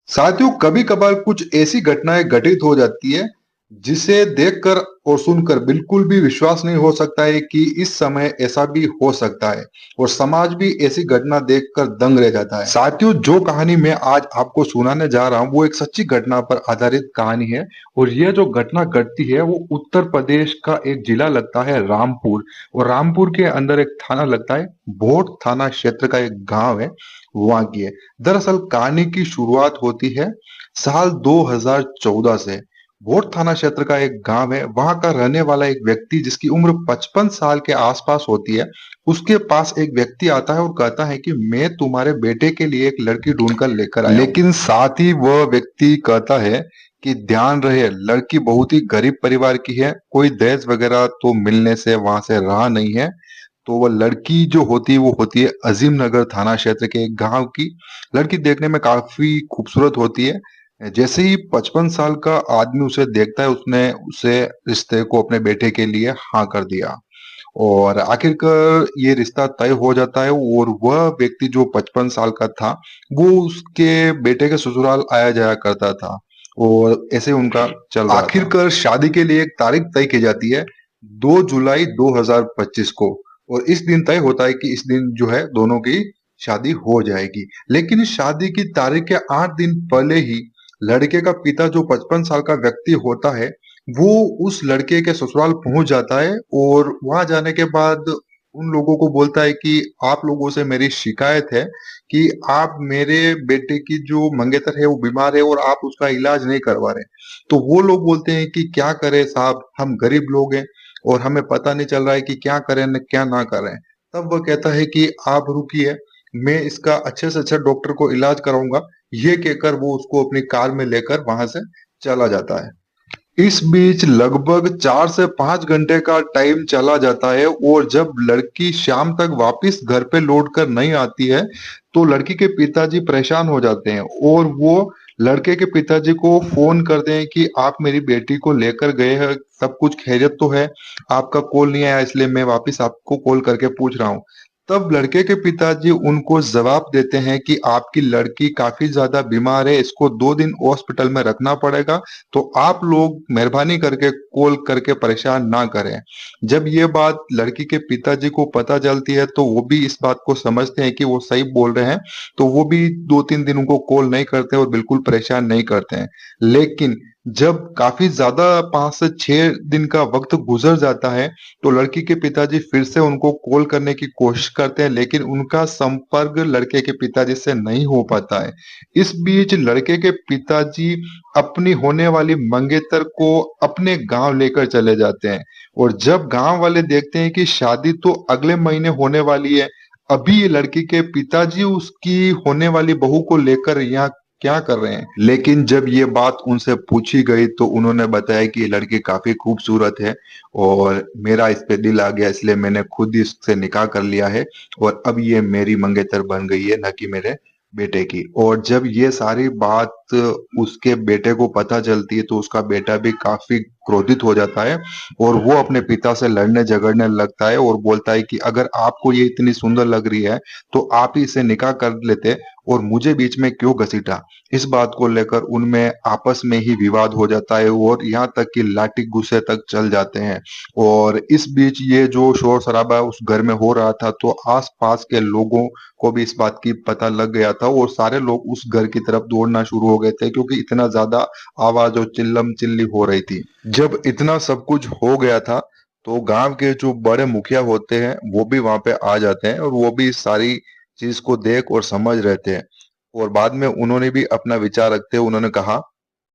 साथियों, कभी कभार कुछ ऐसी घटनाएं घटित हो जाती है जिसे देखकर और सुनकर बिल्कुल भी विश्वास नहीं हो सकता है कि इस समय ऐसा भी हो सकता है। और समाज भी ऐसी घटना देखकर दंग रह जाता है। साथियों, जो कहानी मैं आज आपको सुनाने जा रहा हूँ वो एक सच्ची घटना पर आधारित कहानी है। और यह जो घटना घटती है वो उत्तर प्रदेश का एक जिला लगता है रामपुर। और रामपुर के अंदर एक थाना लगता है, भोट थाना क्षेत्र का एक गांव है, वहां की है। दरअसल कहानी की शुरुआत होती है साल 2014 से। भोट थाना क्षेत्र का एक गांव है, वहां का रहने वाला एक व्यक्ति जिसकी उम्र 55 साल के आसपास होती है, उसके पास एक व्यक्ति आता है और कहता है कि मैं तुम्हारे बेटे के लिए एक लड़की ढूंढ कर लेकर आया हूं। लेकिन साथ ही वह व्यक्ति कहता है कि ध्यान रहे, लड़की बहुत ही गरीब परिवार की है, कोई दहेज वगैरह तो मिलने से वहां से रहा नहीं है। तो वह लड़की जो होती है वो होती है अजीम नगर थाना क्षेत्र के एक गांव की। लड़की देखने में काफी खूबसूरत होती है। जैसे ही 55 साल का आदमी उसे देखता है, उसने उसे रिश्ते को अपने बेटे के लिए हाँ कर दिया। और आखिरकार ये रिश्ता तय हो जाता है और वह व्यक्ति जो 55 साल का था वो उसके बेटे के ससुराल आया जाया करता था। और ऐसे उनका चल रहा था। आखिरकार शादी के लिए एक तारीख तय की जाती है, 2 जुलाई 2025 को। और इस दिन तय होता है कि इस दिन जो है दोनों की शादी हो जाएगी। लेकिन इस शादी की तारीख के 8 दिन पहले ही लड़के का पिता जो 55 साल का व्यक्ति होता है वो उस लड़के के ससुराल पहुंच जाता है। और वहां जाने के बाद उन लोगों को बोलता है कि आप लोगों से मेरी शिकायत है कि आप मेरे बेटे की जो मंगेतर है वो बीमार है और आप उसका इलाज नहीं करवा रहे। तो वो लोग बोलते हैं कि क्या करें साहब, हम गरीब लोग हैं और हमें पता नहीं चल रहा है कि क्या करें न क्या ना करें। तब वह कहता है कि आप रुकिए, मैं इसका अच्छे से अच्छा डॉक्टर को इलाज कराऊंगा। ये कहकर वो उसको अपनी कार में लेकर वहां से चला जाता है। इस बीच लगभग 4 से 5 घंटे का टाइम चला जाता है और जब लड़की शाम तक वापस घर पे लौट कर नहीं आती है तो लड़की के पिताजी परेशान हो जाते हैं। और वो लड़के के पिताजी को फोन करते हैं कि आप मेरी बेटी को लेकर गए हैं, सब कुछ खैरियत तो है, आपका कॉल नहीं आया इसलिए मैं वापस आपको कॉल करके पूछ रहा हूँ। तब लड़के के पिताजी उनको जवाब देते हैं कि आपकी लड़की काफी ज्यादा बीमार है, इसको 2 दिन हॉस्पिटल में रखना पड़ेगा, तो आप लोग मेहरबानी करके कॉल करके परेशान ना करें। जब ये बात लड़की के पिताजी को पता चलती है तो वो भी इस बात को समझते हैं कि वो सही बोल रहे हैं, तो वो भी 2-3 दिन उनको कॉल नहीं करते और बिल्कुल परेशान नहीं करते हैं। लेकिन जब काफी ज्यादा 5 से 6 दिन का वक्त गुजर जाता है तो लड़की के पिताजी फिर से उनको कॉल करने की कोशिश करते हैं, लेकिन उनका संपर्क लड़के के पिताजी से नहीं हो पाता है। इस बीच लड़के के पिताजी अपनी होने वाली मंगेतर को अपने गांव लेकर चले जाते हैं। और जब गांव वाले देखते हैं कि शादी तो अगले महीने होने वाली है, अभी ये लड़की के पिताजी उसकी होने वाली बहू को लेकर यहाँ क्या कर रहे हैं। लेकिन जब ये बात उनसे पूछी गई तो उन्होंने बताया कि ये लड़की काफी खूबसूरत है और मेरा इस पे दिल आ गया, इसलिए मैंने खुद ही इससे निकाह कर लिया है और अब ये मेरी मंगेतर बन गई है, न कि मेरे बेटे की। और जब ये सारी बात उसके बेटे को पता चलती है तो उसका बेटा भी काफी क्रोधित हो जाता है और वो अपने पिता से लड़ने झगड़ने लगता है और बोलता है कि अगर आपको ये इतनी सुंदर लग रही है तो आप ही इसे निकाह कर लेते और मुझे बीच में क्यों घसीटा। इस बात को लेकर उनमें आपस में ही विवाद हो जाता है और यहाँ तक कि लाठी गुस्से तक चल जाते हैं। और इस बीच ये जो शोर शराबा उस घर में हो रहा था तो आस पास के लोगों को भी इस बात की पता लग गया था और सारे लोग उस घर की तरफ दौड़ना शुरू हो गए थे, क्योंकि इतना ज्यादा आवाज और चिल्लम चिल्ली हो रही थी। जब इतना सब कुछ हो गया था तो गांव के जो बड़े मुखिया होते हैं वो भी वहां पे आ जाते हैं और वो भी इस सारी चीज को देख और समझ रहे थे। और बाद में उन्होंने भी अपना विचार रखते हुए उन्होंने कहा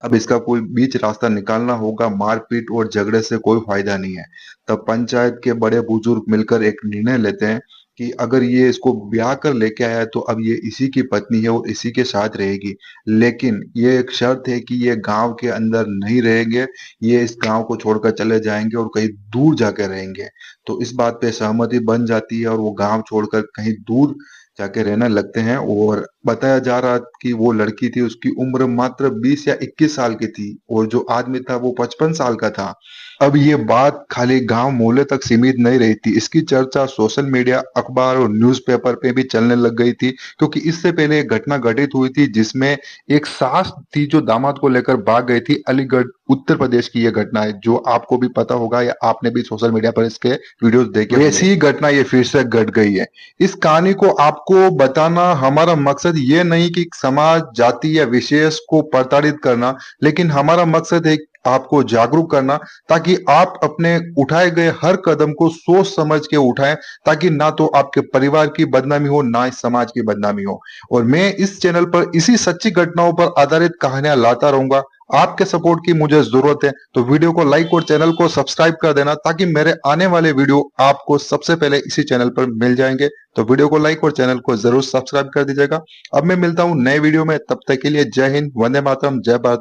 अब इसका कोई बीच रास्ता निकालना होगा, मारपीट और झगड़े से कोई फायदा नहीं है। तब पंचायत के बड़े बुजुर्ग मिलकर एक निर्णय लेते हैं कि अगर ये इसको ब्याह कर लेके आया है तो अब ये इसी की पत्नी है और इसी के साथ रहेगी। लेकिन ये एक शर्त है कि ये गांव के अंदर नहीं रहेंगे, ये इस गांव को छोड़कर चले जाएंगे और कहीं दूर जाकर रहेंगे। तो इस बात पे सहमति बन जाती है और वो गांव छोड़कर कहीं दूर जाके रहने लगते हैं। और बताया जा रहा कि वो लड़की थी, उसकी उम्र मात्र 20 या 21 साल की थी और जो आदमी था वो 55 साल का था। अब ये बात खाली गाँव मोहल्ले तक सीमित नहीं रही थी, इसकी चर्चा सोशल मीडिया, अखबार और न्यूज़पेपर पे भी चलने लग गई थी, क्योंकि इससे पहले एक घटना घटित हुई थी जिसमें एक सास थी जो दामाद को लेकर भाग गई थी। अलीगढ़, उत्तर प्रदेश की ये घटना है, जो आपको भी पता होगा या आपने भी सोशल मीडिया पर इसके वीडियोस देखे होंगे। वैसी ही घटना ये फिर से घट गई है। इस कहानी को आपको बताना हमारा मकसद ये नहीं कि समाज, जाति या विशेष को प्रताड़ित करना, लेकिन हमारा मकसद है आपको जागरूक करना, ताकि आप अपने उठाए गए हर कदम को सोच समझ के उठाएं, ताकि ना तो आपके परिवार की बदनामी हो, ना इस समाज की बदनामी हो। और मैं इस चैनल पर इसी सच्ची घटनाओं पर आधारित कहानियां लाता रहूंगा। आपके सपोर्ट की मुझे जरूरत है, तो वीडियो को लाइक और चैनल को सब्सक्राइब कर देना, ताकि मेरे आने वाले वीडियो आपको सबसे पहले इसी चैनल पर मिल जाएंगे। तो वीडियो को लाइक और चैनल को जरूर सब्सक्राइब कर दीजिएगा। अब मैं मिलता हूँ नए वीडियो में, तब तक के लिए जय हिंद, वंदे मातरम, जय भारत।